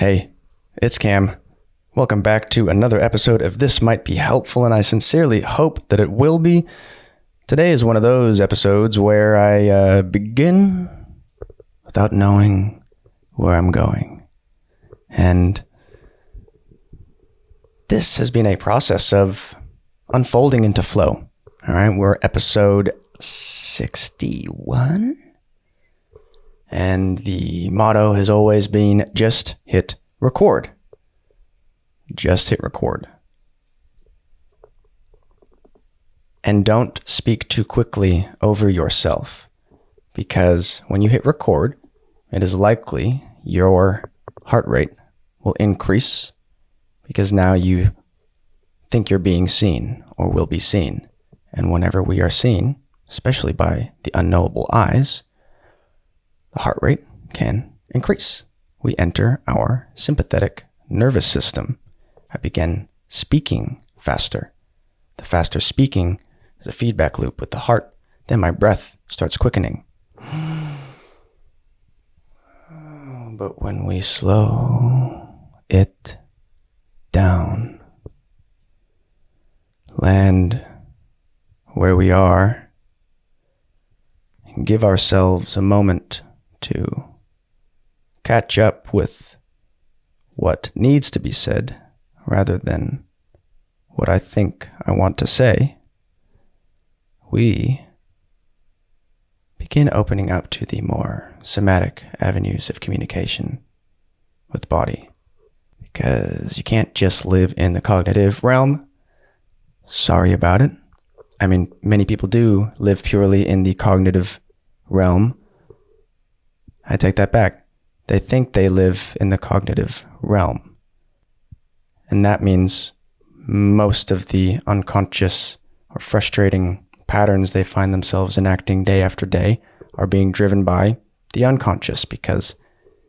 Hey, it's Cam. Welcome back to another episode of This Might Be Helpful, and I sincerely hope that it will be. Today is one of those episodes where I begin without knowing where I'm going. And this has been a process of unfolding into flow. All right, we're episode 61. And the motto has always been just hit record. Just hit record. And don't speak too quickly over yourself, because when you hit record, it is likely your heart rate will increase because now you think you're being seen or will be seen. And whenever we are seen, especially by the unknowable eyes, the heart rate can increase. We enter our sympathetic nervous system. I begin speaking faster. The faster speaking is a feedback loop with the heart. Then my breath starts quickening. But when we slow it down, land where we are, and give ourselves a moment to catch up with what needs to be said rather than what I think I want to say, we begin opening up to the more somatic avenues of communication with body. Because you can't just live in the cognitive realm. Sorry about it. I mean, many people do live purely in the cognitive realm. I take that back. They think they live in the cognitive realm. And that means most of the unconscious or frustrating patterns they find themselves enacting day after day are being driven by the unconscious. Because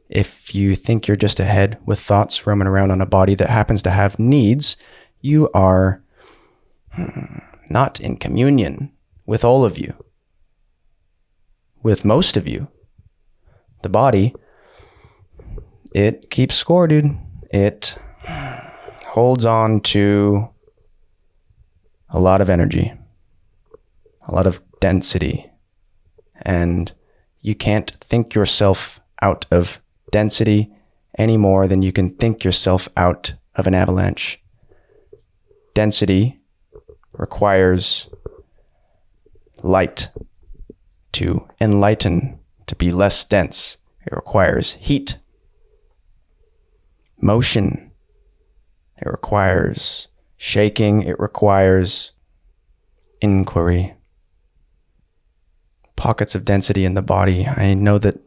if you think you're just a head with thoughts roaming around on a body that happens to have needs, you are not in communion with all of you, with most of you. The body, it keeps score, dude. It holds on to a lot of energy, a lot of density, and you can't think yourself out of density any more than you can think yourself out of an avalanche. Density requires light to enlighten, to be less dense. It requires heat, motion. It requires shaking. It requires inquiry. Pockets of density in the body. I know that,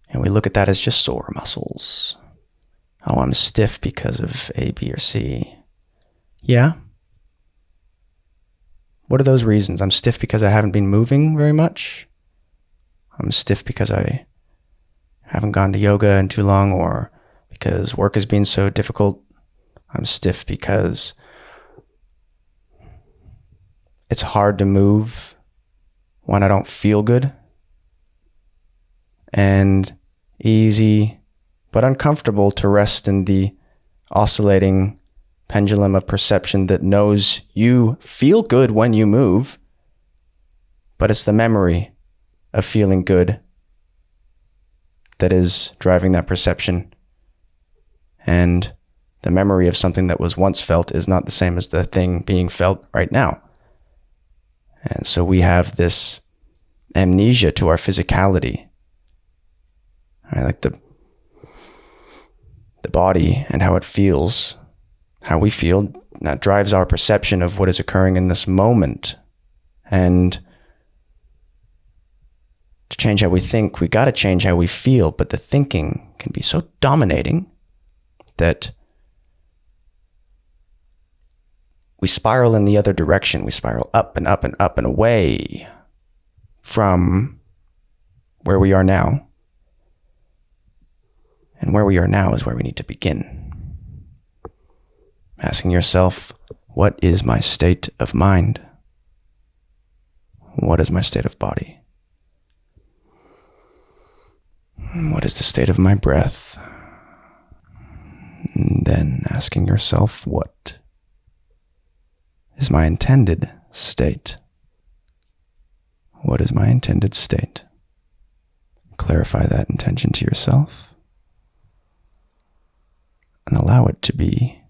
and we look at that as just sore muscles. Oh, I'm stiff because of A, B, or C. Yeah. What are those reasons? I'm stiff because I haven't been moving very much. I'm stiff because I haven't gone to yoga in too long, or because work has been so difficult. I'm stiff because it's hard to move when I don't feel good, and easy but uncomfortable to rest in the oscillating pendulum of perception that knows you feel good when you move, but it's the memory of feeling good that is driving that perception. And the memory of something that was once felt is not the same as the thing being felt right now. And so we have this amnesia to our physicality. Right? Like the body and how it feels, how we feel, that drives our perception of what is occurring in this moment. And to change how we think, we got to change how we feel. But the thinking can be so dominating that we spiral in the other direction. We spiral up and up and up and away from where we are now. And where we are now is where we need to begin. Asking yourself, what is my state of mind? What is my state of body? What is the state of my breath? And then asking yourself, what is my intended state? What is my intended state? Clarify that intention to yourself and allow it to be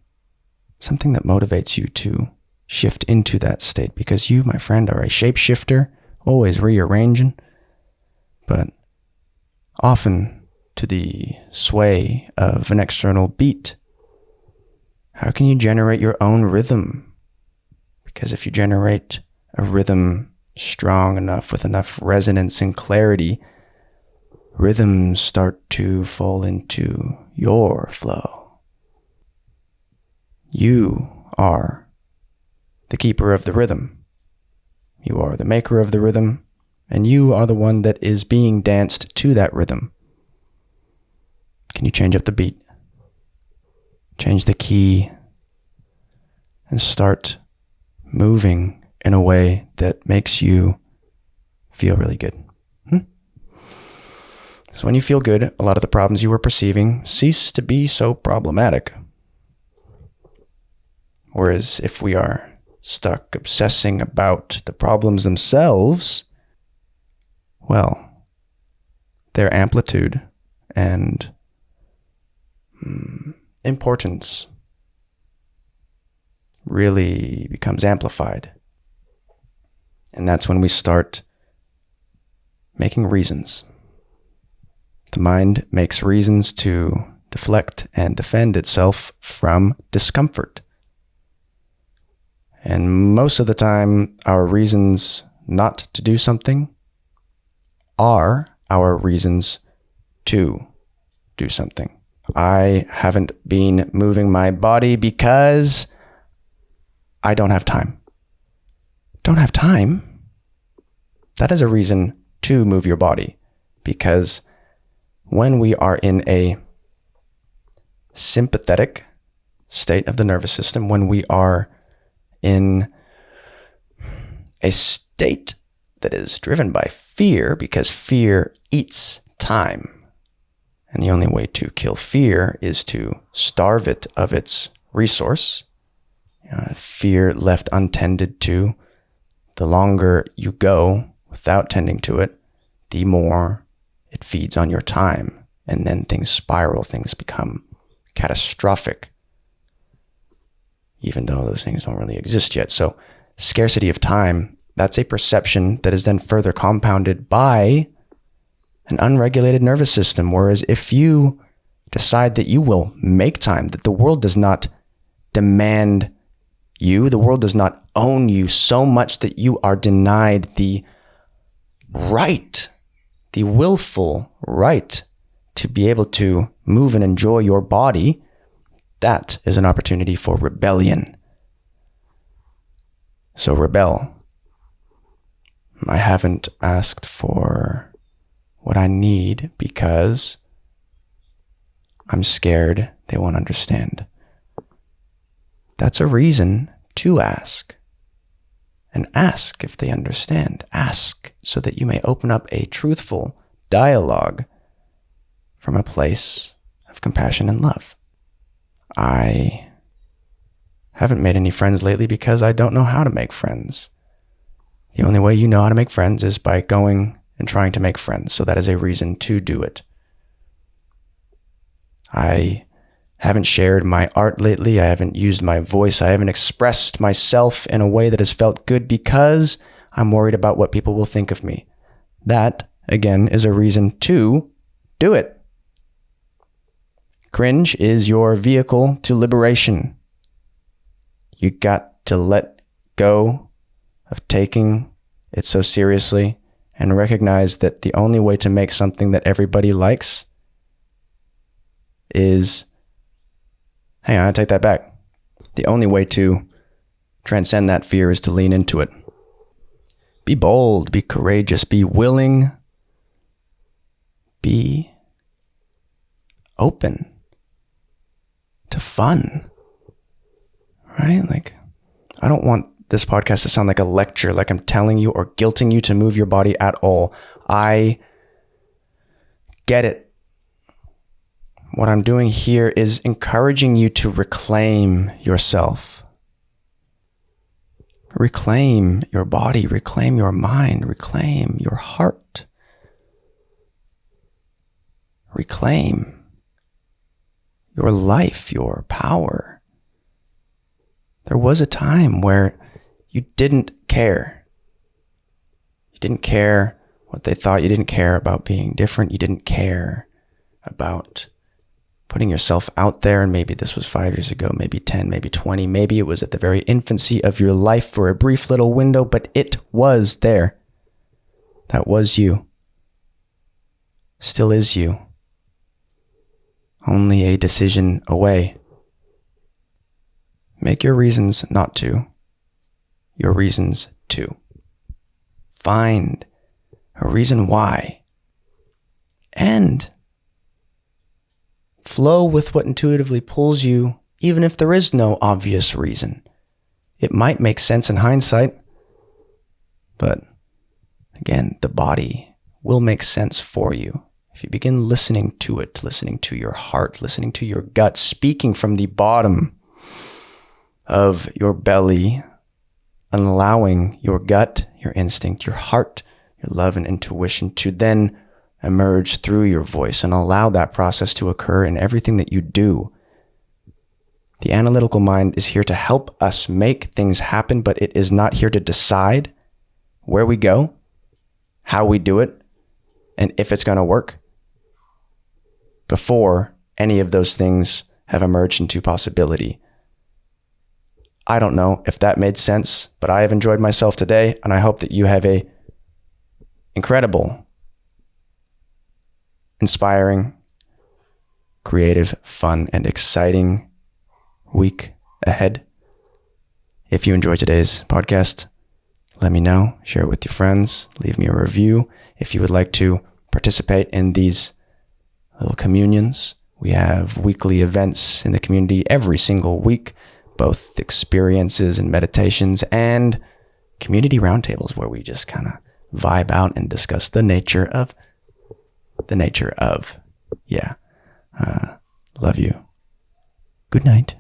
something that motivates you to shift into that state, because you, my friend, are a shapeshifter, always rearranging, but often to the sway of an external beat. How can you generate your own rhythm? Because if you generate a rhythm strong enough, with enough resonance and clarity, rhythms start to fall into your flow. You are the keeper of the rhythm. You are the maker of the rhythm, and you are the one that is being danced to that rhythm. Can you change up the beat? Change the key and start moving in a way that makes you feel really good. So when you feel good, a lot of the problems you were perceiving cease to be so problematic. Whereas if we are stuck obsessing about the problems themselves, well, their amplitude and importance really becomes amplified. And that's when we start making reasons. The mind makes reasons to deflect and defend itself from discomfort. And most of the time, our reasons not to do something are our reasons to do something. I haven't been moving my body because I don't have time. Don't have time? That is a reason to move your body, because when we are in a sympathetic state of the nervous system, when we are in a state that is driven by fear, because fear eats time. And the only way to kill fear is to starve it of its resource. Fear left untended to, the longer you go without tending to it, the more it feeds on your time. And then things spiral, things become catastrophic, even though those things don't really exist yet. So scarcity of time, that's a perception that is then further compounded by an unregulated nervous system. Whereas if you decide that you will make time, that the world does not demand you, the world does not own you so much that you are denied the right, the willful right to be able to move and enjoy your body, that is an opportunity for rebellion. So rebel. I haven't asked for what I need because I'm scared they won't understand. That's a reason to ask. And ask if they understand. Ask so that you may open up a truthful dialogue from a place of compassion and love. I haven't made any friends lately because I don't know how to make friends. The only way you know how to make friends is by going and trying to make friends. So that is a reason to do it. I haven't shared my art lately. I haven't used my voice. I haven't expressed myself in a way that has felt good because I'm worried about what people will think of me. That, again, is a reason to do it. Cringe is your vehicle to liberation. You got to let go of taking it so seriously and recognize that the only way to make something that everybody likes is, hang on, I take that back. The only way to transcend that fear is to lean into it. Be bold, be courageous, be willing, be open to fun, right? Like, I don't want this podcast to sound like a lecture, like I'm telling you or guilting you to move your body at all. I get it. what I'm doing here is encouraging you to reclaim yourself. Reclaim your body, reclaim your mind, reclaim your heart. Reclaim your life, your power. There was a time where you didn't care. You didn't care what they thought. You didn't care about being different. You didn't care about putting yourself out there. And maybe this was 5 years ago, maybe 10, maybe 20. Maybe it was at the very infancy of your life for a brief little window, but it was there. That was you. Still is you. Only a decision away. Make your reasons not to, your reasons to. Find a reason why. And flow with what intuitively pulls you, even if there is no obvious reason. It might make sense in hindsight, but again, the body will make sense for you. If you begin listening to it, listening to your heart, listening to your gut, speaking from the bottom of your belly, and allowing your gut, your instinct, your heart, your love and intuition to then emerge through your voice, and allow that process to occur in everything that you do. The analytical mind is here to help us make things happen, but it is not here to decide where we go, how we do it, and if it's going to work before any of those things have emerged into possibility. I don't know if that made sense, but I have enjoyed myself today, and I hope that you have a incredible, inspiring, creative, fun, and exciting week ahead. If you enjoyed today's podcast, let me know. Share it with your friends. Leave me a review. If you would like to participate in these little communions, we have weekly events in the community every single week, both experiences and meditations, and community roundtables where we just kind of vibe out and discuss the nature of. Yeah. Love you. Good night.